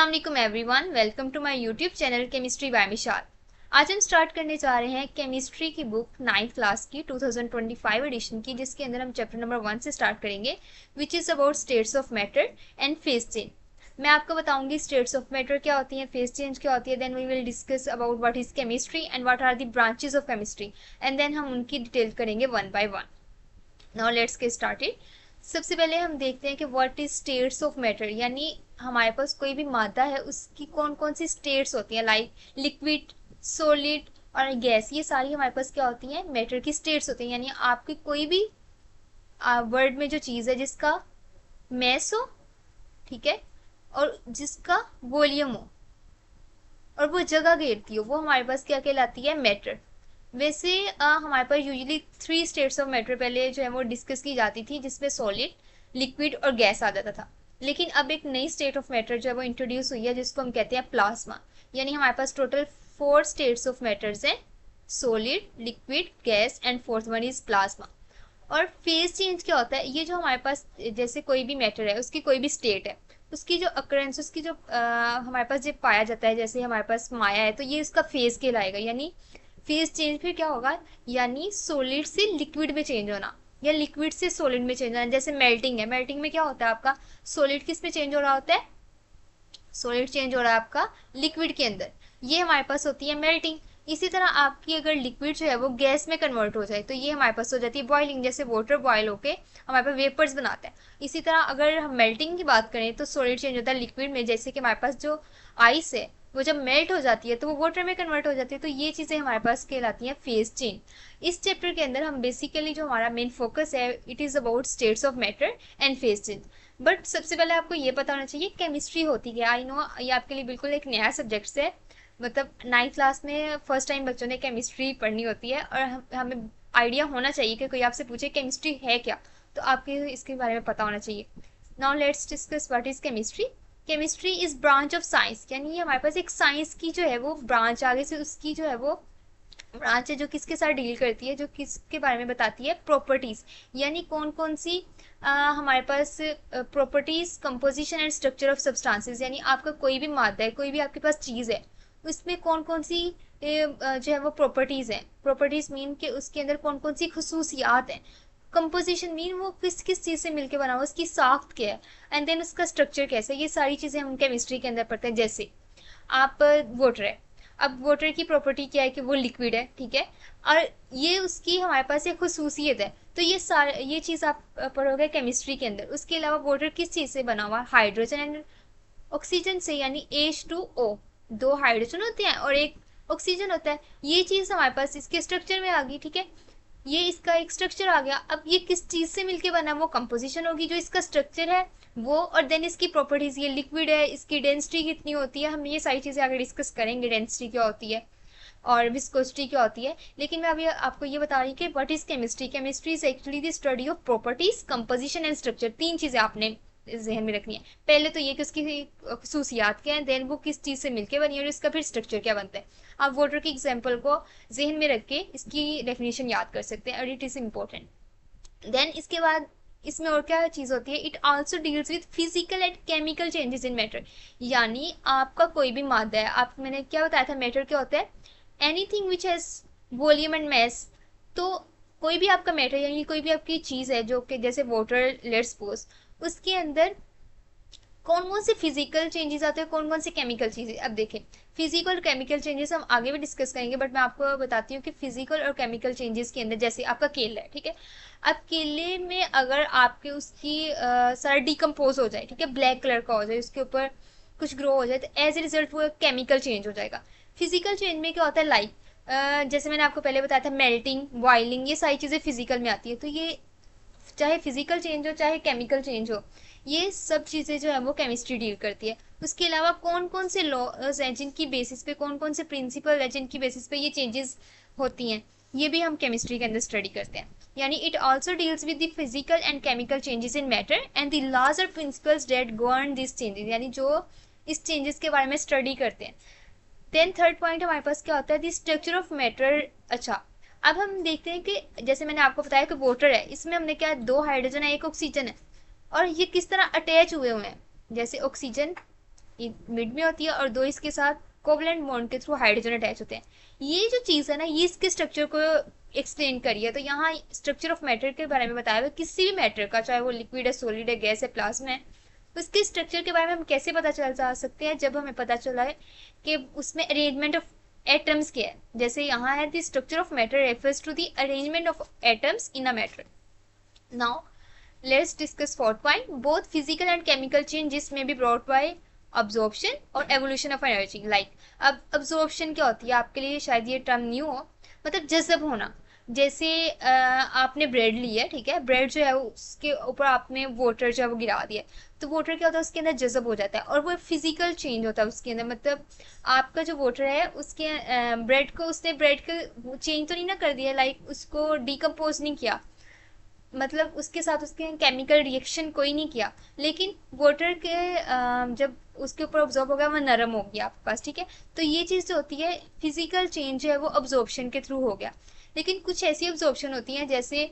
अस्सलाम वालेकुम everyone, welcome to my YouTube channel chemistry by Mishal. आज हम स्टार्ट करने जा रहे हैं केमिस्ट्री की बुक 9th क्लास की 2025 एडिशन की, जिसके अंदर हम चैप्टर नंबर 1 से स्टार्ट करेंगे, which is about states of matter and phase change. मैं आपको बताऊंगी स्टेट्स ऑफ मैटर क्या होती हैं, फेज चेंज क्या होती है, then we will discuss about what is chemistry and what are the branches of chemistry, and then हम उनकी डिटेल करेंगे one by one. Now let's get started. सबसे पहले हम देखते हैं कि what is states of matter, यानी हमारे पास कोई भी मादा है उसकी कौन कौन सी स्टेट्स होती हैं, लाइक लिक्विड, सॉलिड और गैस। ये सारी हमारे पास क्या होती हैं, मैटर की स्टेट्स होती हैं। यानी आपकी कोई भी वर्ड में जो चीज़ है जिसका मैस हो, ठीक है, और जिसका वॉल्यूम हो और वो जगह घेरती हो, वो हमारे पास क्या कहलाती है, मैटर। वैसे हमारे पास यूजुअली 3 स्टेट्स ऑफ मैटर पहले जो है वो डिस्कस की जाती थी, जिसमें सॉलिड, लिक्विड और गैस आ जाता था। लेकिन अब एक नई स्टेट ऑफ मैटर जो है वो इंट्रोड्यूस हुई है, जिसको हम कहते हैं प्लाज्मा। यानी हमारे पास टोटल 4 स्टेट्स ऑफ मैटर्स हैं, solid, liquid, gas and fourth one is plasma. और फेज चेंज क्या होता है, ये जो हमारे पास जैसे कोई भी मैटर है उसकी कोई भी स्टेट है, उसकी जो अकरेंस, उसकी जो हमारे पास जो पाया जाता है, जैसे हमारे पास माया है तो ये उसका फेज कहलाएगा। यानी फेज चेंज फिर क्या होगा, यानी सॉलिड से लिक्विड में चेंज होना या लिक्विड से सॉलिड में चेंज होना। जैसे मेल्टिंग है, मेल्टिंग में क्या होता है आपका, सॉलिड किस में चेंज हो रहा होता है, सॉलिड चेंज हो रहा है आपका लिक्विड के अंदर, ये हमारे पास होती है मेल्टिंग। इसी तरह आपकी अगर लिक्विड जो है वो गैस में कन्वर्ट हो जाए तो ये हमारे पास हो जाती है बॉइलिंग। जैसे वाटर बॉयल होके हमारे पास वेपर्स बनाता है। इसी तरह अगर हम मेल्टिंग की बात करें तो सॉलिड चेंज होता है लिक्विड में, जैसे कि हमारे पास जो आइस है वो जब मेल्ट हो जाती है तो वो वाटर में कन्वर्ट हो जाती है। तो ये चीज़ें हमारे पास कहलाती हैं फेज चेंज। इस चैप्टर के अंदर हम बेसिकली जो हमारा मेन फोकस है, it is about states of matter and phase change. But सबसे पहले आपको ये पता होना चाहिए केमिस्ट्री होती क्या। आई नो ये आपके लिए बिल्कुल एक नया सब्जेक्ट है, मतलब 9th क्लास में फर्स्ट टाइम बच्चों ने केमिस्ट्री पढ़नी होती है, और हमें आइडिया होना चाहिए कि कोई आपसे पूछे केमिस्ट्री है क्या, तो आपके इसके बारे में पता होना चाहिए। Now let's discuss what is chemistry. Chemistry is branch of science, यानी हमारे पास एक साइंस की जो है वो ब्रांच, आगे से उसकी जो है वो ब्रांच है जो किसके साथ डील करती है, जो किसके बारे में बताती है, प्रॉपर्टीज। यानी कौन कौन सी हमारे पास properties, composition and structure of substances. यानी आपका कोई भी मादा है, कोई भी आपके पास चीज़ है, उसमें कौन कौन सी जो है वो प्रॉपर्टीज हैं। प्रॉपर्टीज मीन कि उसके अंदर कौन कौन सी खसूसियात हैं। कंपोजिशन मीन वो किस किस चीज़ से मिलकर बना हुआ, उसकी साख्त क्या है, एंड देन उसका स्ट्रक्चर कैसा है। ये सारी चीज़ें हम केमिस्ट्री के अंदर पढ़ते हैं। जैसे आप वाटर है, अब वाटर की प्रॉपर्टी क्या है कि वो लिक्विड है, ठीक है, और ये उसकी हमारे पास एक खसूसियत है। तो ये चीज़ आप पढ़ोगे केमिस्ट्री के अंदर। उसके अलावा वाटर किस चीज़ से बना हुआ, हाइड्रोजन एंड ऑक्सीजन से, यानी H2O, 2 हाइड्रोजन होते हैं और एक ऑक्सीजन होता है। ये चीज़ हमारे पास इसके स्ट्रक्चर में आ गई, ठीक है, ये इसका एक स्ट्रक्चर आ गया। अब ये किस चीज़ से मिलके बना, वो कंपोजिशन होगी, जो इसका स्ट्रक्चर है वो, और देन इसकी प्रॉपर्टीज, ये लिक्विड है, इसकी डेंसिटी कितनी होती है, हम ये सारी चीज़ें आगे डिस्कस करेंगे, डेंसिटी क्या होती है और विस्कोसिटी क्या होती है। लेकिन मैं अभी आपको ये बता रही हूँ कि what is chemistry. Chemistry is actually the study of properties, composition and structure. 3 चीज़ें आपने जहन में रखनी है। पहले तो ये कि उसकी खसूसियात क्या है, देन वो किस चीज़ से मिलके बनी है और इसका फिर स्ट्रक्चर क्या बनता है। आप वाटर की एग्जाम्पल को जहन में रख के इसकी डेफिनेशन याद कर सकते हैं, और इट इज़ इम्पोर्टेंट। देन इसके बाद इसमें और क्या चीज़ होती है, it also deals with physical and chemical changes in matter. यानी आपका कोई भी मादा है, आप, मैंने क्या बताया था, मैटर क्या होता है, anything which has volume and mess. तो कोई भी आपका मैटर, यानी कोई भी आपकी चीज़ है जो कि जैसे वाटर, लेट्स सपोज, उसके अंदर कौन कौन से फिजिकल चेंजेस आते हैं, कौन कौन से केमिकल चीज़ें। अब देखें, फिजिकल और केमिकल चेंजेस हम आगे भी डिस्कस करेंगे, बट मैं आपको बताती हूँ कि फिजिकल और केमिकल चेंजेस के अंदर, जैसे आपका केला है, ठीक है, अब केले में अगर आपके उसकी सारा डिकम्पोज हो जाए, ठीक है, ब्लैक कलर का हो जाए, उसके ऊपर कुछ ग्रो हो जाए, तो एज ए रिजल्ट वो केमिकल चेंज हो जाएगा। फिजिकल चेंज में क्या होता है, लाइक जैसे मैंने आपको पहले बताया था, मेल्टिंग, बॉइलिंग, ये सारी चीज़ें फिजिकल में आती है। तो ये चाहे फिजिकल चेंज हो चाहे केमिकल चेंज हो, ये सब चीज़ें जो है वो केमिस्ट्री डील करती है। उसके अलावा कौन कौन से लॉज हैं जिनकी बेसिस पे, कौन कौन से प्रिंसिपल है जिनकी बेसिस पे ये चेंजेस होती हैं, ये भी हम केमिस्ट्री के अंदर स्टडी करते हैं। यानी it also deals with the physical and chemical changes in matter and the laws और principles that govern this changes, यानी जो इस चेंजेस के बारे में स्टडी करते हैं। देन थर्ड पॉइंट हमारे पास क्या होता है, द स्ट्रक्चर ऑफ मैटर। अच्छा, अब हम देखते हैं कि जैसे मैंने आपको बताया कि वाटर है, इसमें हमने क्या, 2 हाइड्रोजन है, 1 ऑक्सीजन है, और ये किस तरह अटैच हुए हुए हैं। जैसे ऑक्सीजन मिड में होती है और 2 इसके साथ कोवलेंट बॉन्ड के थ्रू हाइड्रोजन अटैच होते हैं। ये जो चीज़ है ना, ये इसके स्ट्रक्चर को एक्सप्लेन करिए। तो यहाँ स्ट्रक्चर ऑफ मैटर के बारे में बताया हुआ है, किसी भी मैटर का, चाहे वो लिक्विड है, सॉलिड है, गैस है, प्लाज्मा है, उसके स्ट्रक्चर के बारे में हम कैसे पता चल जा सकते हैं, जब हमें पता चला है कि उसमें अरेंजमेंट ऑफ एटम्स क्या है। जैसे यहाँ है the structure of matter refers to the arrangement of atoms in a matter. Now let's discuss fourth point, both physical and chemical changes may be brought by absorption और evolution of energy. Like अब absorption क्या होती है, आपके लिए शायद ये term new हो, मतलब जज़ब होना। जैसे आपने ब्रेड ली है, ठीक है, ब्रेड जो है उसके ऊपर आपने वाटर जो है वो गिरा दिया, तो वाटर क्या होता है, उसके अंदर जज़ब हो जाता है और वो फिजिकल चेंज होता है उसके अंदर। मतलब आपका जो वाटर है उसके ब्रेड को, उसने ब्रेड को चेंज तो नहीं ना कर दिया, लाइक उसको डिकम्पोज नहीं किया, मतलब उसके साथ उसके केमिकल रिएक्शन कोई नहीं किया, लेकिन वाटर के जब उसके ऊपर ऑब्जॉर्ब हो गया, वो नरम हो गया आपके पास, ठीक है। तो ये चीज़ जो होती है फिजिकल चेंज है वो ऑब्जॉर्प्शन के थ्रू हो गया। लेकिन कुछ ऐसी ऑब्जॉर्प्शन होती हैं जैसे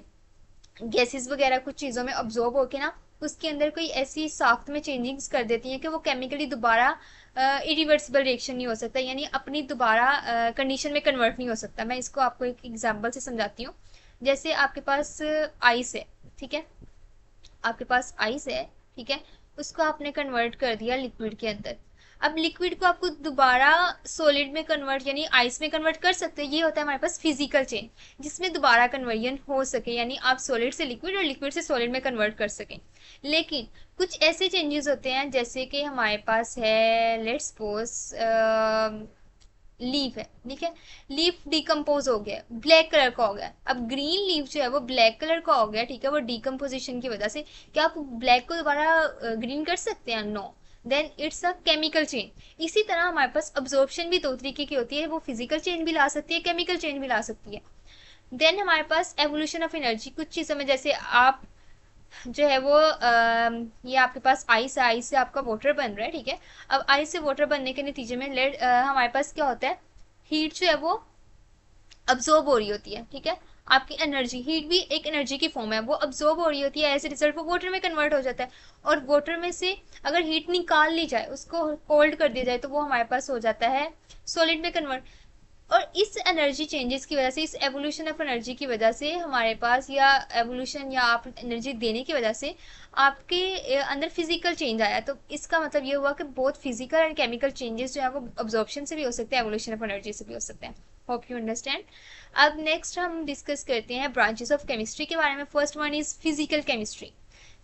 गैसेस वगैरह कुछ चीज़ों में ऑब्जॉर्ब होके ना उसके अंदर कोई ऐसी साख्त में चेंजिंग्स कर देती हैं कि वो केमिकली दोबारा इरिवर्सिबल रिएक्शन नहीं हो सकता, यानी अपनी दोबारा कंडीशन में कन्वर्ट नहीं हो सकता। मैं इसको आपको एक एग्जांपल से समझाती हूँ। जैसे आपके पास आइस है, ठीक है, आपके पास आइस है, ठीक है, उसको आपने कन्वर्ट कर दिया लिक्विड के अंदर। अब लिक्विड को आपको दोबारा सॉलिड में कन्वर्ट यानी आइस में कन्वर्ट कर सकते हैं, ये होता है हमारे पास फिजिकल चेंज, जिसमें दोबारा कन्वर्जन हो सके, यानी आप सॉलिड से लिक्विड और लिक्विड से सॉलिड में कन्वर्ट कर सकें। लेकिन कुछ ऐसे चेंजेस होते हैं जैसे कि हमारे पास है, लेट्स सपोज लीफ है, ठीक है, लीफ डिकम्पोज हो गया, ब्लैक कलर का हो गया। अब ग्रीन लीफ जो है वो ब्लैक कलर का हो गया, ठीक है, वो डिकम्पोजिशन की वजह से। क्या आप ब्लैक को दोबारा ग्रीन कर सकते हैं? No, then it's a chemical change. इसी तरह हमारे पास अब्जॉर्प्शन भी 2 तरीके की होती है, वो फिजिकल चेंज भी ला सकती है, केमिकल चेंज भी ला सकती है। देन हमारे पास एवोल्यूशन ऑफ एनर्जी, कुछ चीज़ों में जैसे आप जो है वो ये आपके पास आइस है, आइस से आपका वाटर बन रहा है, ठीक है। अब आइस से वाटर बनने के नतीजे में हमारे पास क्या होता है, हीट जो है वो अब्जॉर्ब हो रही होती है, ठीक है। आपकी एनर्जी, हीट भी एक एनर्जी की फॉर्म है, वो अब्जॉर्ब हो रही होती है, एज ए रिजल्ट वो वाटर में कन्वर्ट हो जाता है। और वाटर में से अगर हीट निकाल ली जाए, उसको कोल्ड कर दिया जाए, तो वो हमारे पास हो जाता है सॉलिड में कन्वर्ट। और इस एनर्जी चेंजेस की वजह से, इस एवोल्यूशन ऑफ एनर्जी की वजह से हमारे पास, या एवोल्यूशन या आप एनर्जी देने की वजह से आपके अंदर फिजिकल चेंज आया। तो इसका मतलब ये हुआ कि बहुत फिजिकल एंड केमिकल चेंजेस जो है वो अब्जॉर्प्शन से भी हो सकते हैं, एवोल्यूशन ऑफ एनर्जी से भी हो सकते हैं। Hope you understand. अब नेक्स्ट हम डिस्कस करते हैं ब्रांचेस ऑफ केमिस्ट्री के बारे में। First one is physical chemistry.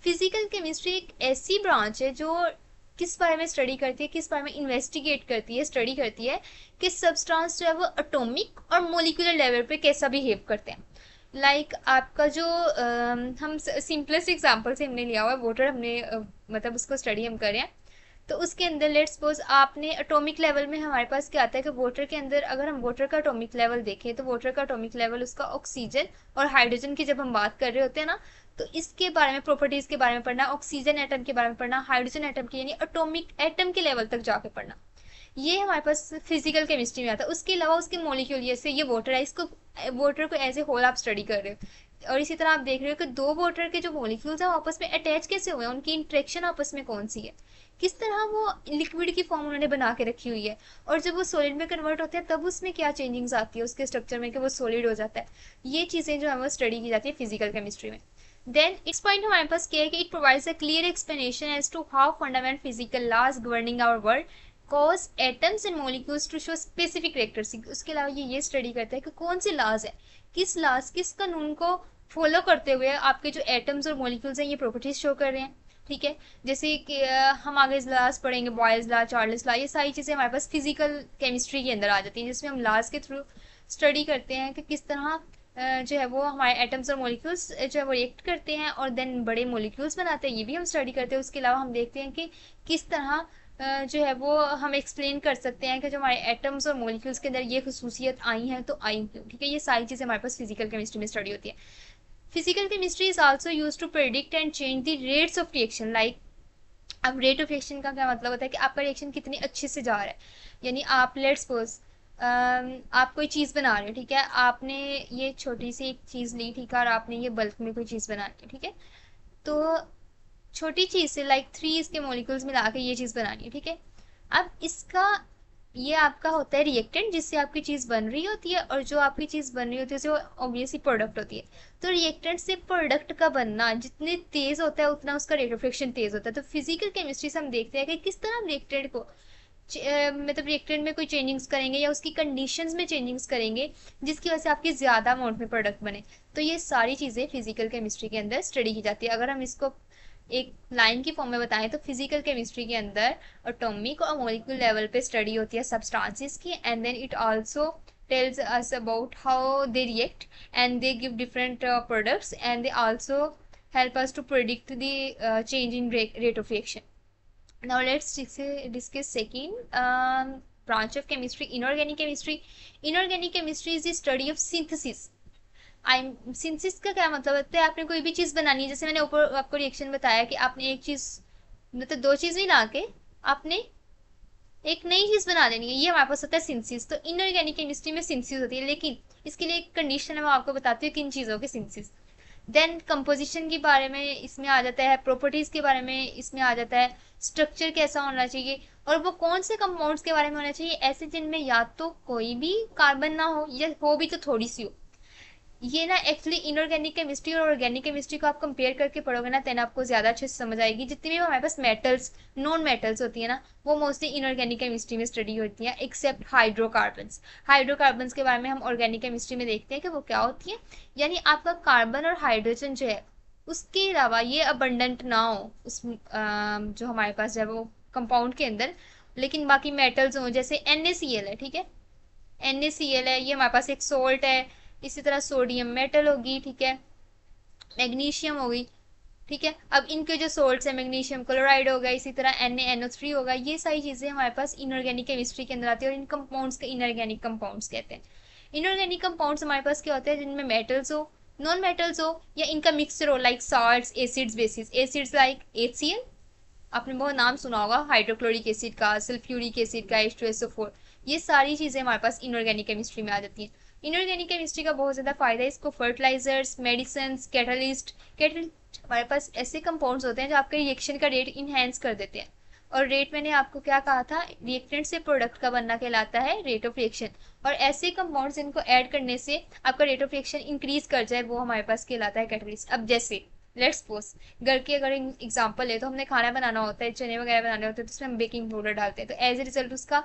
Physical chemistry एक ऐसी ब्रांच है जो किस बारे में स्टडी करती है, किस बारे में इन्वेस्टिगेट करती है, स्टडी करती है कि सब्सटेंस जो है वो एटॉमिक और मोलिकुलर लेवल पे कैसा बिहेव करते हैं। लाइक आपका जो हम सिंपलेस्ट एग्जांपल से हमने लिया हुआ है वाटर, हमने मतलब उसको स्टडी हम कर रहे हैं। तो उसके अंदर लेट्स सपोज आपने एटॉमिक लेवल में, हमारे पास क्या आता है कि वाटर के अंदर अगर हम वाटर का एटॉमिक लेवल देखें, तो वाटर का एटॉमिक लेवल उसका ऑक्सीजन और हाइड्रोजन की जब हम बात कर रहे होते हैं ना, तो इसके बारे में, प्रॉपर्टीज के बारे में पढ़ना, ऑक्सीजन एटम के बारे में पढ़ना, हाइड्रोजन एटम के यानी एटॉमिक एटम के लेवल तक जाके पढ़ना, ये हमारे पास फिजिकल केमिस्ट्री में आता है। उसके अलावा उसके मॉलिक्यूल, जैसे ये वाटर है, इसको वाटर को एज ए होल आप स्टडी कर रहे हो, और इसी तरह आप देख रहे हो कि 2 वाटर के जो मॉलिक्यूल्स हैं आपस में अटैच कैसे हुए हैं, उनकी इंट्रैक्शन आपस में कौन सी है, किस तरह वो लिक्विड की फॉर्म उन्होंने बना के रखी हुई है, और जब वो सॉलिड में कन्वर्ट होते हैं तब उसमें क्या चेंजिंग्स आती है उसके स्ट्रक्चर में कि वो सॉलिड हो जाता है। ये चीज़ें जो है वो स्टडी की जाती है फिजिकल केमिस्ट्री में। देन इस पॉइंट हमारे पास क्या है कि it provides a clear explanation as to how fundamental physical laws governing our world cause atoms and molecules to show specific characteristic. उसके अलावा ये स्टडी करता है कि कौन से लॉज है, किस लॉज, किस कानून को फॉलो करते हुए आपके जो एटम्स और मॉलिक्यूल्स हैं ये प्रॉपर्टीज शो कर रहे हैं, ठीक है। जैसे कि हम आगे लॉज पढ़ेंगे, बॉयल्स लॉ, चार्ल्स लॉ, ये सारी चीज़ें हमारे पास फिजिकल केमिस्ट्री के अंदर आ जाती हैं, जिसमें हम लॉज के थ्रू स्टडी करते हैं कि किस तरह जो है वो हमारे एटम्स और मॉलिक्यूल्स जो है वो रिएक्ट करते हैं और देन बड़े मॉलिक्यूल्स बनाते हैं, ये भी हम स्टडी करते हैं। उसके अलावा हम देखते हैं कि किस तरह जो है वो हम एक्सप्लेन कर सकते हैं कि जो हमारे एटम्स और मॉलिक्यूल्स के अंदर ये खसूसियत आई हैं तो आई क्यों, ठीक है। ये सारी चीज़ें हमारे पास फिजिकल केमिस्ट्री में स्टडी होती है। Physical chemistry is also use to predict and change the rates of reaction. Like अब रेट ऑफ रिएक्शन का क्या मतलब होता है कि आपका रिएक्शन कितनी अच्छे से जा रहा है, यानी आप लेट्स सपोज आप कोई चीज़ बना रहे हो, ठीक है, आपने ये छोटी सी एक चीज़ ली, ठीक है, और आपने ये बल्क में कोई चीज़ बनानी है, ठीक है। तो छोटी चीज़ से लाइक 3 इसके मॉलिक्यूल्स मिला के ये चीज़ बनानी है, ठीक है। अब इसका ये आपका होता है रिएक्टेंट जिससे आपकी चीज़ बन रही होती है, और जो आपकी चीज़ बन रही होती है वो ऑब्वियसली प्रोडक्ट होती है। तो रिएक्टेंट से प्रोडक्ट का बनना जितने तेज होता है उतना उसका रेट ऑफ रिएक्शन तेज होता है। तो फिजिकल केमिस्ट्री से हम देखते हैं कि किस तरह हम रिएक्टेंट को मतलब रिएक्टेंट में कोई चेंजिंग्स करेंगे या उसकी कंडीशंस में चेंजिंग्स करेंगे जिसकी वजह से आपकी ज़्यादा अमाउंट में प्रोडक्ट बने। तो ये सारी चीज़ें फिजिकल केमिस्ट्री के अंदर स्टडी की जाती है। अगर हम इसको एक लाइन की फॉर्म में बताएं तो फिजिकल केमिस्ट्री के अंदर एटॉमिक और मॉलिक्यूल लेवल पे स्टडी होती है सब्सटेंसेस की, and then it also tells us about how they react and they give different products, and they also help us to predict the change in rate of reaction. Now let's discuss second branch of chemistry, inorganic chemistry. Inorganic chemistry is the study of synthesis. Synthesis का क्या मतलब होता है? आपने कोई भी चीज़ बनानी है, जैसे मैंने ऊपर आपको रिएक्शन बताया कि आपने एक चीज़ मतलब दो चीज़ मिला के आपने एक नई चीज़ बना देनी है, ये हमारे पास होता है सिंथेसिस। तो इनऑर्गेनिक केमिस्ट्री में सिंथेसिस होती है, लेकिन इसके लिए एक कंडीशन है, मैं आपको बताती हूँ किन चीज़ों के सिंथेसिस। देन कंपोजिशन के बारे में इसमें आ जाता है, प्रॉपर्टीज़ के बारे में इसमें आ जाता है, स्ट्रक्चर कैसा होना चाहिए, और वो कौन से कंपाउंड्स के बारे में होना चाहिए ऐसे जिनमें या तो कोई भी कार्बन ना हो या हो भी तो थोड़ी सी हो। ये ना एक्चुअली इनऑर्गेनिक केमिस्ट्री और ऑर्गेनिक केमिस्ट्री को आप कंपेयर करके पढ़ोगे ना, देन आपको ज़्यादा अच्छे से समझ आएगी। जितनी भी हमारे पास मेटल्स नॉन मेटल्स होती है ना, वो मोस्टली इनऑर्गेनिक केमिस्ट्री में स्टडी होती हैं, एक्सेप्ट हाइड्रोकार्बन्स। हाइड्रोकार्बन्स के बारे में हम ऑर्गेनिक केमिस्ट्री में देखते हैं कि वो क्या होती है। यानी आपका कार्बन और हाइड्रोजन जो है उसके अलावा ये अबंडेंट ना हो उस जो हमारे पास है वो कंपाउंड के अंदर, लेकिन बाकी मेटल्स हों, जैसे NaCl है, ठीक है, NaCl है, ये हमारे पास एक सोल्ट है। इसी तरह सोडियम मेटल होगी, ठीक है, मैग्नीशियम होगी, ठीक है। अब इनके जो सोल्ट्स है, मैग्नीशियम क्लोराइड होगा, इसी तरह NaNO3 होगा। ये सारी चीज़ें हमारे पास इनऑर्गेनिक केमिस्ट्री के अंदर आती है और इन कंपाउंड्स के इनऑर्गेनिक कंपाउंड्स कहते हैं। इनऑर्गेनिक कंपाउंड्स हमारे पास क्या होते हैं? जिनमें मेटल्स हो, नॉन मेटल्स हो, या इनका मिक्सचर हो, like salts, acids, basis. Acids like HCl, आपने बहुत नाम सुना होगा हाइड्रोक्लोरिक एसिड का, सल्फ्यूरिक एसिड का, H2SO4। ये सारी चीज़ें हमारे पास इनऑर्गेनिक केमिस्ट्री में आ जाती हैं। इनऑर्गेनिक केमिस्ट्री का बहुत ज़्यादा फायदा है, इसको फर्टिलाइजर्स, मेडिसिन, कैटलिस्ट हमारे पास ऐसे कंपाउंड्स होते हैं जो आपके रिएक्शन का रेट इनहेंस कर देते हैं। और रेट मैंने आपको क्या कहा था, रिएक्टेंट से प्रोडक्ट का बनना कहलाता है रेट ऑफ रिएक्शन। और ऐसे कंपाउंड्स इनको ऐड करने से आपका रेट ऑफ रिएक्शन इंक्रीज कर जाए, वो हमारे पास कहलाता है कैटलिस्ट। अब जैसे लेट्स सपोज घर की अगर एग्जांपल ले, तो हमने खाना बनाना होता है, चने वगैरह बनाने होते हैं, तो उसमें हम बेकिंग पाउडर डालते हैं, तो एज ए रिजल्ट उसका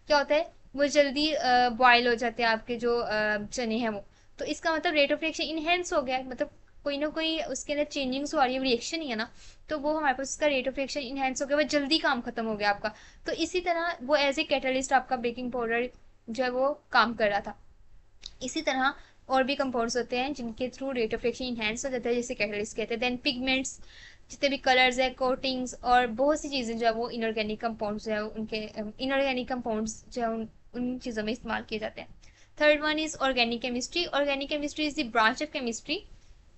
क्या होता है, वो जल्दी बॉयल हो जाते हैं आपके जो चने हैं वो। तो इसका मतलब रेट ऑफ रिएक्शन इनहेंस हो गया है, मतलब कोई ना कोई उसके अंदर चेंजिंग्स हो रही है, रिएक्शन ही है ना, तो वो हमारे पास उसका रेट ऑफ रिएक्शन इनहेंस हो गया, वो जल्दी काम खत्म हो गया आपका। तो इसी तरह वो एज ए कैटलिस्ट आपका बेकिंग पाउडर जो है वो काम कर रहा था। इसी तरह और भी कंपाउंड्स होते हैं जिनके through rate of reaction enhance हो जाता है, जैसे कैटलिस्ट कहते हैं। देन पिगमेंट्स, जितने भी कलर्स है, कोटिंग्स और बहुत सी चीज़ें जो है वो इनऑर्गेनिक कंपाउंड्स जो है उनके इनऑर्गेनिक कंपाउंड्स जो है उन चीज़ों में इस्तेमाल किए जाते हैं। Third one is organic chemistry. Organic chemistry is the branch of chemistry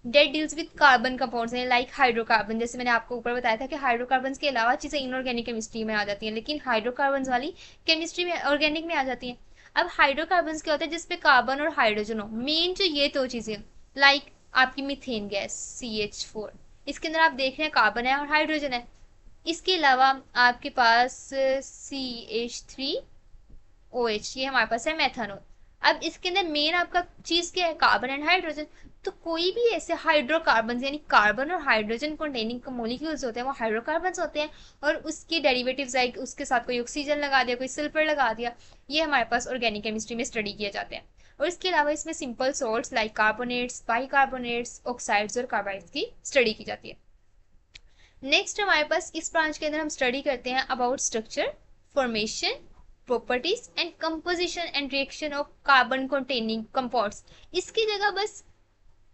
date deals with carbon compounds हैं, लाइक हाइड्रोकार्बन। जैसे मैंने आपको ऊपर बताया था कि हाइड्रोकार्बन के अलावा चीज़ें इनऑर्गेनिक केमिस्ट्री में आ जाती हैं, लेकिन हाइड्रोकार्बन वाली केमिस्ट्री में ऑर्गेनिक में आ जाती हैं। अब हाइड्रोकार्बन क्या होता है? जिसपे कार्बन और हाइड्रोजन हो, मेन जो ये दो चीज़ें, लाइक आपकी मीथेन गैस CH4, इसके अंदर आप देख रहे हैं कार्बन है और हाइड्रोजन है। इसके अलावा आपके पास CH3OH, ये हमारे पास है मेथनॉल। अब इसके अंदर मेन आपका चीज़ क्या है? Carbon and hydrogen. तो कोई भी ऐसे हाइड्रोकार्बन यानी कार्बन और हाइड्रोजन कंटेनिंग मॉलिक्यूल्स होते हैं वो हाइड्रोकार्बन होते हैं, और उसके डेरिवेटिव्स लाइक उसके साथ कोई ऑक्सीजन लगा दिया, कोई सल्फर लगा दिया, ये हमारे पास ऑर्गेनिक केमिस्ट्री में स्टडी किए जाते हैं। और इसके अलावा इसमें simple salts like carbonates, bicarbonates, oxides और कार्बाइड्स की स्टडी की जाती है। नेक्स्ट हमारे पास इस ब्रांच के अंदर हम स्टडी करते हैं about structure, formation, properties and composition and reaction of carbon containing compounds. इसकी जगह बस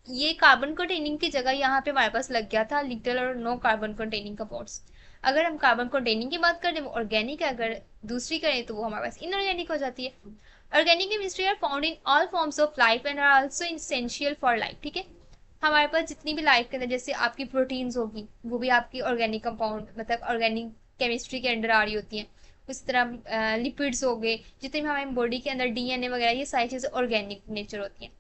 ये कार्बन कंटेनिंग की जगह यहाँ पे हमारे पास लग गया था लिटिल और नो कार्बन कंटेनिंग कंपाउंड्स। अगर हम कार्बन कंटेनिंग की बात करें वो ऑर्गेनिक है, अगर दूसरी करें तो वो हमारे पास इनऑर्गेनिक हो जाती है। Organic chemistry are found in all forms of life and are also essential for life, ठीक है। हमारे पास जितनी भी लाइफ के अंदर जैसे आपकी प्रोटीन्स होगी वो भी आपकी ऑर्गेनिक कंपाउंड मतलब ऑर्गेनिक केमिस्ट्री के अंडर आ रही होती हैं। उस तरह लिपिड्स हो गए, जितने भी हमारे बॉडी के अंदर DNA वगैरह, ये सारी चीज़ें ऑर्गेनिक नेचर होती हैं।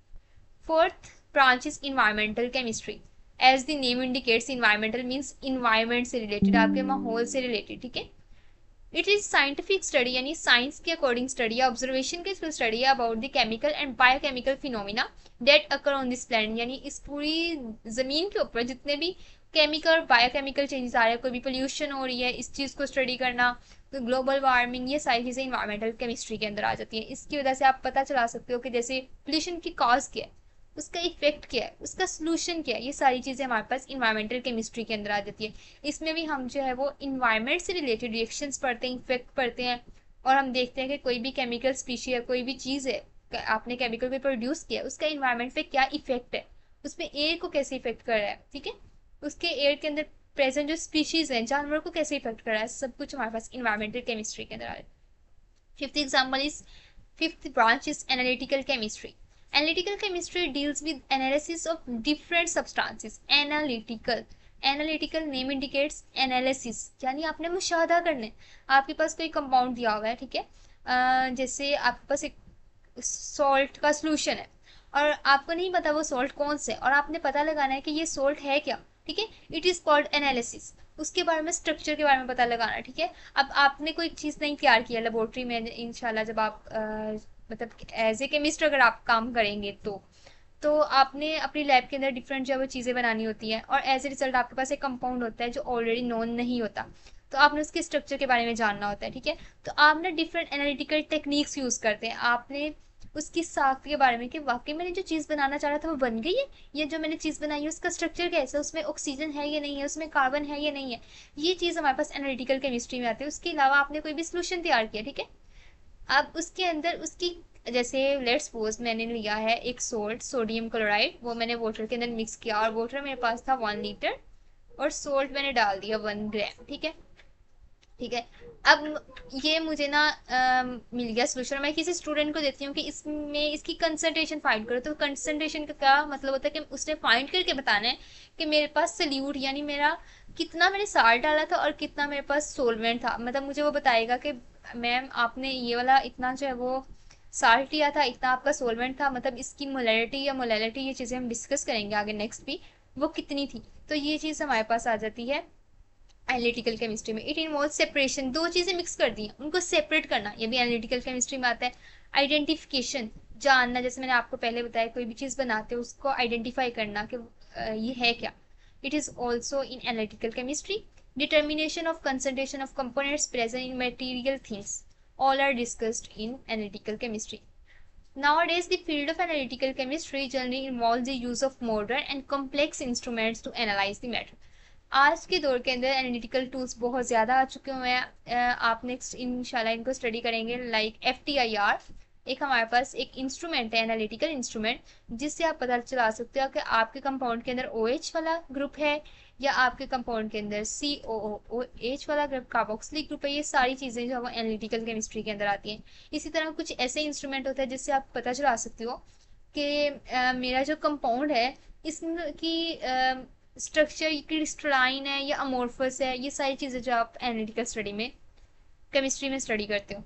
Fourth branch is environmental chemistry. As the name indicates, environmental means environment से related, आपके माहौल से related, ठीक है। इट इज साइंटिफिक स्टडी यानी साइंस के अकॉर्डिंग स्टडी या ऑब्जर्वेशन के थ्रू स्टडी है about the chemical and biochemical phenomena that occur on this planet, यानी इस पूरी जमीन के ऊपर जितने भी केमिकल और बायोकेमिकल चेंजेस आ रहे हैं, कोई भी पोल्यूशन हो रही है, इस चीज़ को स्टडी करना, तो ग्लोबल वार्मिंग, ये सारी चीज़ें इन्वायरमेंटल केमिस्ट्री के अंदर आ जाती हैं। इसकी वजह से आप पता चला सकते हो कि जैसे पोल्यूशन की कॉज क्या है, उसका इफेक्ट क्या है, उसका सोल्यूशन क्या है, ये सारी चीज़ें हमारे पास इन्वायरमेंटल केमिस्ट्री के अंदर आ जाती है। इसमें भी हम जो है वो इन्वायरमेंट से रिलेटेड रिएक्शंस पढ़ते हैं, इफेक्ट पढ़ते हैं, और हम देखते हैं कि कोई भी केमिकल स्पीशी है, कोई भी चीज़ है, आपने केमिकल पे प्रोड्यूस किया, उसका इन्वायरमेंट पे क्या इफेक्ट है, उसमें एयर को कैसे इफेक्ट कर रहा है, ठीक है, उसके एयर के अंदर प्रेजेंट जो स्पीशीज हैं, जानवरों को कैसे इफेक्ट कर रहा है, सब कुछ हमारे पास इन्वायरमेंटल केमिस्ट्री के अंदर आ रहा है। Fifth example is, fifth branch is analytical chemistry. Analytical chemistry deals with analysis of different substances. Analytical name indicates analysis, यानी आपने मुशाहदा करना है। आपके पास कोई कंपाउंड दिया हुआ है, ठीक है, जैसे आपके पास एक सॉल्ट का सोल्यूशन है और आपको नहीं पता वो सॉल्ट कौन से, और आपने पता लगाना है कि ये सॉल्ट है क्या, ठीक है, इट इज कॉल्ड एनालिसिस। उसके बारे में, स्ट्रक्चर के बारे में पता लगाना, ठीक है। अब आपने कोई चीज़ नहीं तैयार किया लेबोरेटरी में, इंशाल्लाह जब आप मतलब एज ए केमिस्ट अगर आप काम करेंगे तो आपने अपनी लैब के अंदर डिफरेंट जो है वो चीज़ें बनानी होती हैं, और एज ए रिजल्ट आपके पास एक कंपाउंड होता है जो ऑलरेडी नोन नहीं होता, तो आपने उसके स्ट्रक्चर के बारे में जानना होता है, ठीक है। तो आप ना डिफरेंट एनालिटिकल टेक्निक्स यूज़ करते हैं, आपने उसकी साख्त के बारे में कि वाकई मैंने जो चीज़ बनाना चाह रहा था वो बन गई है, ये जो मैंने चीज़ बनाई है उसका स्ट्रक्चर कैसा है, उसमें ऑक्सीजन है या नहीं है, उसमें कार्बन है या नहीं है, ये चीज़ हमारे पास एनालिटिकल केमिस्ट्री में आती है। उसके अलावा आपने कोई भी सोल्यूशन तैयार किया, ठीक है, अब उसके अंदर उसकी, जैसे लेट्स सपोज मैंने लिया है एक सोल्ट सोडियम क्लोराइड, वो मैंने वाटर के अंदर मिक्स किया, और वाटर मेरे पास था 1 लीटर, और सोल्ट मैंने डाल दिया 1 ग्राम, ठीक है, ठीक है। अब ये मुझे ना मिल गया सोल्यूशन, मैं किसी स्टूडेंट को देती हूँ कि इसमें इसकी कंसंट्रेशन फाइंड करो, तो कंसंट्रेशन का क्या मतलब होता है कि उसने फाइंड करके बताना है कि मेरे पास सल्यूट यानी मेरा कितना मैंने साल्ट डाला था और कितना मेरे पास सोलवेंट था, मतलब मुझे वो बताएगा कि मैम आपने ये वाला इतना जो है वो साल्ट लिया था, इतना आपका सोलवेंट था, मतलब इसकी मोलैलिटी या मोलैलिटी, ये चीज़ें हम डिस्कस करेंगे आगे नेक्स्ट भी, वो कितनी थी, तो ये चीज़ हमारे पास आ जाती है एनालिटिकल केमिस्ट्री में। इट इन्वॉल्व सेपरेशन, दो चीज़ें मिक्स कर दी हैं उनको सेपरेट करना, ये भी एनालिटिकल केमिस्ट्री में आता है। आइडेंटिफिकेशन, जानना, जैसे मैंने आपको पहले बताया कोई भी चीज़ बनाते हैं उसको आइडेंटिफाई करना कि ये है क्या, it is also in analytical chemistry. Determination of concentration of components present in material things, all are discussed in analytical chemistry. Nowadays, the field of analytical chemistry generally involves the use of modern and complex instruments to analyze the matter. आज के दौर के अंदर analytical tools बहुत ज़्यादा आ चुके हुए हैं, आप नेक्स्ट इंशाल्लाह इनको स्टडी करेंगे, लाइक FTIR, एक हमारे पास एक इंस्ट्रूमेंट है, एनालिटिकल इंस्ट्रूमेंट, जिससे आप पता चला सकते हो कि आपके कंपाउंड के अंदर OH वाला ग्रुप है या आपके कंपाउंड के अंदर COOH वाला ग्रुप, कार्बोक्सिलिक ग्रुप है। ये सारी चीज़ें जो है वो एनालिटिकल केमिस्ट्री के अंदर आती हैं। इसी तरह कुछ ऐसे इंस्ट्रूमेंट होता है जिससे आप पता चला सकते हो कि मेरा जो कंपाउंड है इसकी स्ट्रक्चर क्रिस्टलाइन है या अमोर्फस है, ये सारी चीज़ें जो आप एनालिटिकल स्टडी में, केमिस्ट्री में स्टडी करते हो।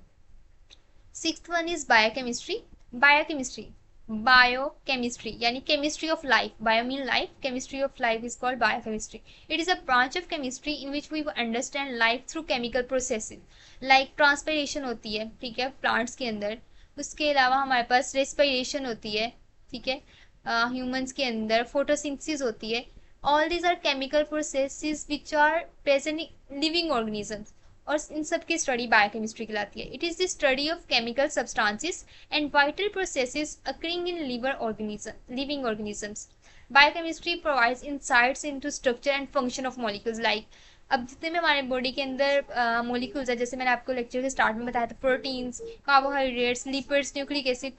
Sixth one is biochemistry. Biochemistry, biochemistry यानी chemistry of life, bio mean life, chemistry of life is called biochemistry. It is a branch of chemistry in which we understand life through chemical processes, like transpiration होती है, ठीक है, plants के अंदर, उसके अलावा हमारे पास रेस्पिरेशन होती है, ठीक है, ह्यूमंस के अंदर फोटोसिंथेसिस होती है। All these are chemical processes which are present in living organisms, और इन सब की स्टडी बायोकेमिस्ट्री कहलाती है। It is the study of chemical substances and vital processes occurring in living organisms. Biochemistry provides insights into structure and function of molecules, like अब जितने भी हमारे बॉडी के अंदर मॉलिक्यूल्स है, जैसे मैंने आपको लेक्चर के स्टार्ट में बताया था, proteins, carbohydrates, lipids, nucleic acid,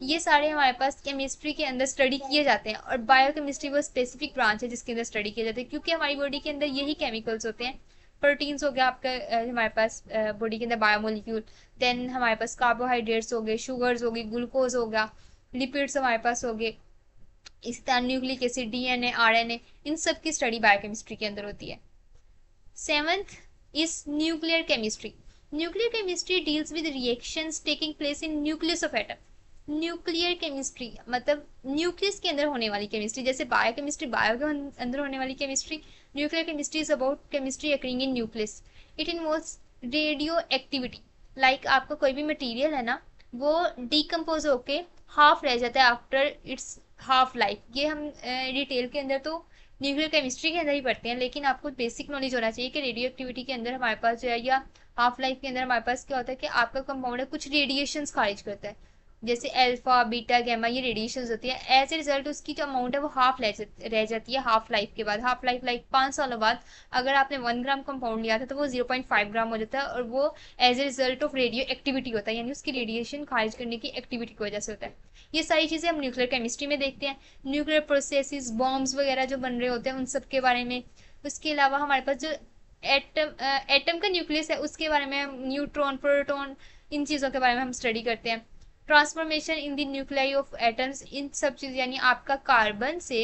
ये सारे हमारे पास केमिस्ट्री के अंदर स्टडी किए जाते हैं, और बायोकेमिस्ट्री वो स्पेसिफिक ब्रांच है जिसके अंदर स्टडी किए जाते हैं, क्योंकि हमारी बॉडी के अंदर यही केमिकल्स होते हैं। प्रोटीन्स हो गया आपका हमारे पास बॉडी के अंदर बायोमोलिक्यूल, देन हमारे पास कार्बोहाइड्रेट्स हो गए, शुगर्स हो गई, ग्लूकोज हो गया, लिपिड्स हमारे पास हो गए, इस तरह न्यूक्लिक एसिड, DNA, RNA, इन सब की स्टडी बायोकेमिस्ट्री के अंदर होती है। Seventh is nuclear chemistry. Nuclear chemistry deals with reactions taking place in nucleus of atom. Nuclear chemistry मतलब न्यूक्लियस के अंदर होने वाली केमिस्ट्री, जैसे बायोकेमिस्ट्री बायो के अंदर होने वाली chemistry, nuclear chemistry is about chemistry occurring in nucleus. It involves radio activity, like आपका कोई भी मटेरियल है ना, वो डिकम्पोज होके हाफ रह जाता है आफ्टर इट्स हाफ लाइफ। ये हम डिटेल के अंदर तो न्यूक्लियर केमिस्ट्री के अंदर ही पढ़ते हैं, लेकिन आपको बेसिक नॉलेज होना चाहिए कि रेडियो एक्टिविटी के अंदर हमारे पास जो है, या हाफ लाइफ के अंदर हमारे पास क्या होता है कि आपका कंपाउंड है कुछ रेडिएशंस खारिज करता है, जैसे अल्फा बीटा गैमा, ये रेडिएशंस होती है। एज ए रिजल्ट उसकी जो अमाउंट है वो हाफ रह जाती है हाफ लाइफ के बाद। हाफ लाइफ लाइक 5 सालों बाद अगर आपने 1 ग्राम कंपाउंड लिया था तो वो 0.5 ग्राम हो जाता है, और वो as a result of radioactivity होता है, यानी उसकी रेडिएशन खारिज करने की एक्टिविटी की वजह से होता है। ये सारी चीज़ें हम न्यूक्लियर केमिस्ट्री में देखते हैं। न्यूक्लियर प्रोसेसेस, बॉम्ब्स वगैरह जो बन रहे होते हैं उन सब के बारे में। उसके अलावा हमारे पास जो एटम का न्यूक्लियस है उसके बारे में, न्यूट्रॉन, प्रोटॉन, इन चीज़ों के बारे में हम स्टडी करते हैं। Transformation in the nuclei of atoms, इन सब चीज़, यानी आपका कार्बन से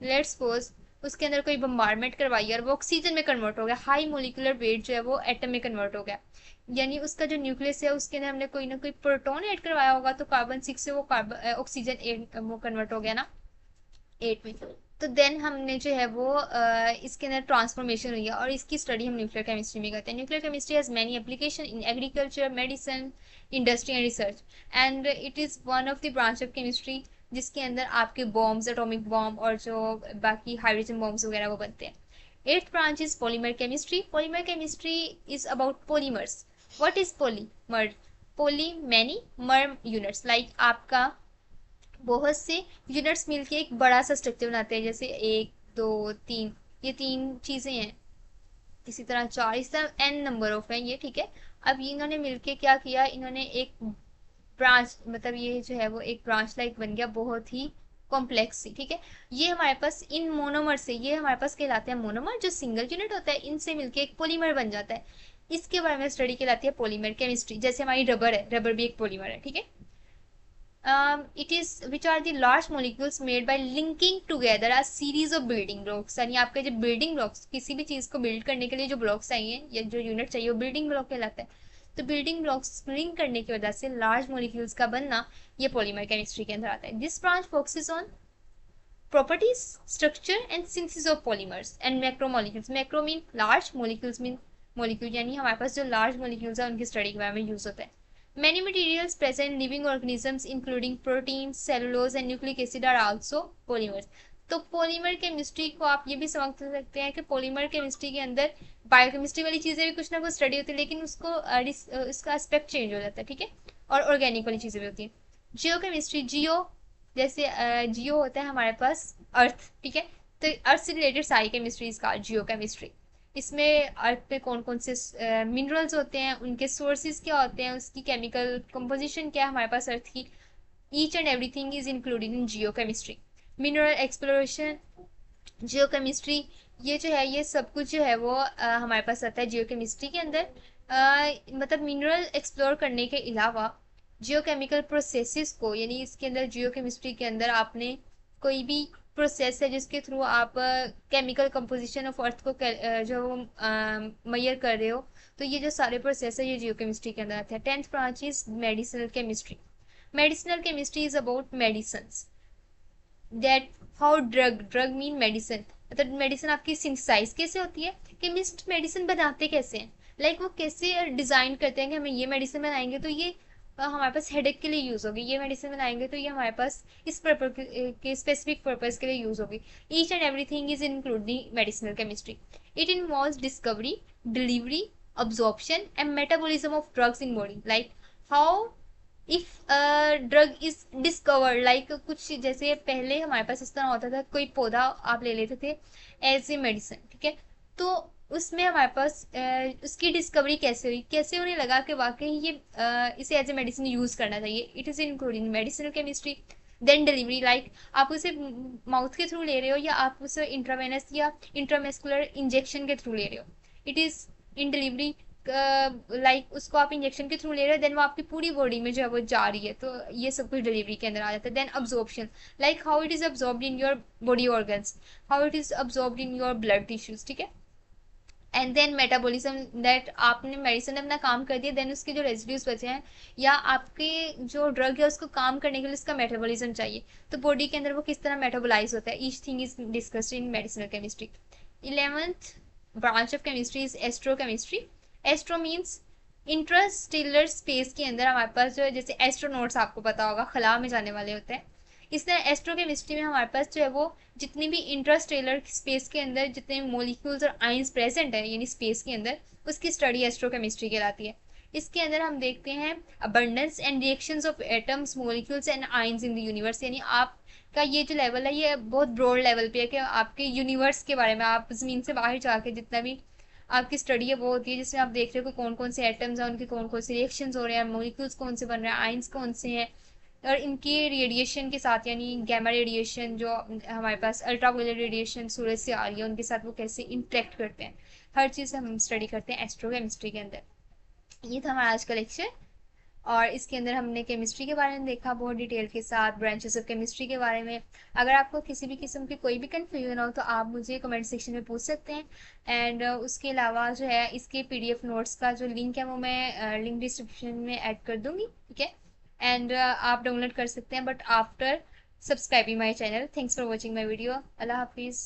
लेट्स सपोज उसके अंदर कोई बम्बारमेंट करवाई और वो ऑक्सीजन में कन्वर्ट हो गया, हाई मोलिकुलर वेट जो है वो एटम में कन्वर्ट हो गया, यानी उसका जो न्यूक्लियस है उसके अंदर हमने कोई ना कोई प्रोटॉन ऐड करवाया होगा, तो कार्बन 6 से वो कार्बन ऑक्सीजन वो कन्वर्ट हो गया ना 8 में। तो देन हमने जो है वो इसके अंदर ट्रांसफॉर्मेशन हुई है, और इसकी स्टडी हम न्यूक्लियर केमिस्ट्री में करते हैं। Nuclear chemistry has many application in agriculture, medicine, industry and research, and it is one of the branch of chemistry जिसके अंदर आपके बॉम्ब्स, एटॉमिक बॉम्ब और जो बाकी हाइड्रोजन बॉम्ब्स वगैरह वो बनते हैं। 8th branch is polymer chemistry. Polymer chemistry is about polymers. What is polymer? Poly many, mer units. Like आपका बहुत से यूनिट्स मिलके एक बड़ा सा स्ट्रक्चर बनाते हैं, जैसे 1 2 3, ये 3 चीज़ें हैं, इसी तरह 4, इस तरह n नंबर ऑफ है ये, ठीक है। अब इन्होंने मिलके क्या किया, इन्होंने एक ब्रांच, मतलब ये जो है वो एक ब्रांच लाइक बन गया, बहुत ही कॉम्प्लेक्स सी, ठीक है। ये हमारे पास इन मोनोमर से, ये हमारे पास कहलाते हैं मोनोमर, जो सिंगल यूनिट होता है इनसे मिलके एक पॉलीमर बन जाता है। इसके बारे में स्टडी कहलाती है पॉलीमर केमिस्ट्री। जैसे हमारी रबर है, रबर भी एक पॉलीमर है, ठीक है। It is which are the large molecules made by linking together a series of building blocks, यानी आपके जो बिल्डिंग ब्लॉक्स, किसी भी चीज़ को बिल्ड करने के लिए जो ब्लॉक्स चाहिए या जो यूनिट चाहिए वो बिल्डिंग ब्लॉक कहलाता है। तो बिल्डिंग ब्लॉक्स लिंक करने की वजह से लार्ज मोलिक्यूल्स का बनना, ये पॉलीमर केमिस्ट्री के अंदर आता है। This branch focuses on properties, structure and synthesis of polymers and macromolecules. Macro mean large, molecules mean molecule, यानी हमारे पास जो large molecules है उनकी स्टडी के बारे में यूज होता है। Many materials present in living organisms including proteins, cellulose and nucleic acid are also polymers. तो पॉलीमर केमिस्ट्री को आप ये भी समझ सकते हैं कि पॉलीमर केमिस्ट्री के अंदर बायोकेमिस्ट्री वाली चीज़ें भी कुछ ना कुछ स्टडी होती है, लेकिन उसको उसका एस्पेक्ट चेंज हो जाता है, ठीक है। और ऑर्गेनिक वाली चीज़ें भी होती हैं। जियो केमिस्ट्री, जियो जैसे जियो होता है हमारे पास अर्थ, ठीक है। तो अर्थ से रिलेटेड सारी केमिस्ट्रीज का जियो केमिस्ट्री। इसमें अर्थ पे कौन कौन से मिनरल्स होते हैं, उनके सोर्सेज क्या होते हैं, उसकी केमिकल कंपोजिशन क्या है हमारे पास अर्थ की, each and everything is included in Jio chemistry. Mineral exploration, Jio chemistry, ये जो है ये सब कुछ जो है वो हमारे पास आता है जियो केमिस्ट्री के अंदर। मतलब मिनरल एक्सप्लोर करने के अलावा जियोकेमिकल प्रोसेसेस को, यानी इसके अंदर जियो केमिस्ट्री के अंदर आपने कोई भी प्रोसेस है जिसके थ्रू आप केमिकल कंपोजिशन ऑफ अर्थ को जो मैयर कर रहे हो, तो ये जो सारे प्रोसेस है ये जियो केमिस्ट्री के अंदर आते हैं। 10th branch is medicinal chemistry. Medicinal chemistry is about medicine, that how drug mean medicine, मतलब मेडिसिन आपकी सिंथेसाइज कैसे होती है, केमिस्ट मेडिसिन बनाते कैसे हैं, लाइक वो कैसे डिज़ाइन करते हैं कि हमें ये मेडिसिन बनाएंगे तो ये हमारे पास हेडेक के लिए यूज़ होगी, ये मेडिसिन बनाएंगे तो ये हमारे पास इस पर्पज के स्पेसिफिक पर्पज के लिए यूज़ होगी। Each and everything is including medicinal chemistry. It involves discovery, delivery, absorption and metabolism of drugs in body, like how if drug is discovered, like कुछ जैसे पहले हमारे पास इस तरह होता था, कोई पौधा आप ले लेते थे एज ए मेडिसिन, ठीक है। तो उसमें हमारे पास उसकी डिस्कवरी कैसे हुई, कैसे उन्हें लगा कि वाकई ये इसे एज ए मेडिसिन यूज़ करना चाहिए, it is including medicinal chemistry. Then delivery, like आप उसे माउथ के थ्रू ले रहे हो या आप उसे इंट्रावेनस या इंट्रामेस्कुलर इंजेक्शन के थ्रू ले रहे हो, it is in delivery, like उसको आप इंजेक्शन के थ्रू ले रहे हो, देन वो आपकी पूरी बॉडी में जो है वो जा रही है, तो ये सब कुछ डिलीवरी के अंदर आ जाता है। Then absorption, like how it is absorbed in your body organs, how it is absorbed in your blood tissues, ठीक है। एंड देन मेटाबॉलिज्म, दैट आपने मेडिसिन अपना काम कर दिया, देन उसके जो रेजिड्यूज बचे हैं या आपके जो ड्रग है उसको काम करने के लिए उसका मेटाबॉलिज्म चाहिए, तो बॉडी के अंदर वो किस तरह मेटाबोलाइज होता है, each thing is discussed in medicinal chemistry. 11th branch of chemistry is astrochemistry. Astro means Interstellar space के अंदर हमारे पास जो है, जैसे एस्ट्रोनॉट्स आपको पता होगा खला में जाने वाले होते हैं, इस तरह एस्ट्रोकेमिस्ट्री में हमारे पास जो है वो जितनी भी इंटरस्टेलर स्पेस के अंदर जितने मॉलिक्यूल्स और आइंस प्रेजेंट है यानी स्पेस के अंदर, उसकी स्टडी एस्ट्रोकेमिस्ट्री कहलाती है। इसके अंदर हम देखते हैं abundance and reactions of atoms molecules and ions in the universe, यानी आपका ये जो लेवल है ये बहुत ब्रॉड लेवल पे है कि आपके यूनिवर्स के बारे में, आप ज़मीन से बाहर जाके जितना भी आपकी स्टडी है वो होती है, जिसमें आप देख रहे हो कौन कौन से एटम्स हैं, उनके कौन कौन से रिएक्शंस हो रहे हैं, मॉलिक्यूल्स कौन से बन रहे हैं, आइंस कौन से हैं, और इनकी रेडिएशन के साथ यानी गैमा रेडिएशन जो हमारे पास अल्ट्रावायलेट रेडिएशन सूरज से आ रही है उनके साथ वो कैसे इंटरेक्ट करते हैं, हर चीज़ हम स्टडी करते हैं एस्ट्रोकेमिस्ट्री के अंदर। ये था हमारा आज का लेक्चर, और इसके अंदर हमने केमिस्ट्री के बारे में देखा बहुत डिटेल के साथ, ब्रांचेस ऑफ केमिस्ट्री के बारे में। अगर आपको किसी भी किस्म की कोई भी कन्फ्यूजन हो तो आप मुझे कमेंट सेक्शन में पूछ सकते हैं। एंड उसके अलावा जो है इसके पीडीएफ नोट्स का जो लिंक है वो मैं लिंक डिस्क्रिप्शन में ऐड कर दूंगी, ठीक है। एंड आप डाउनलोड कर सकते हैं but after subscribing my channel. Thanks for watching my video. अल्लाह हाफिज़।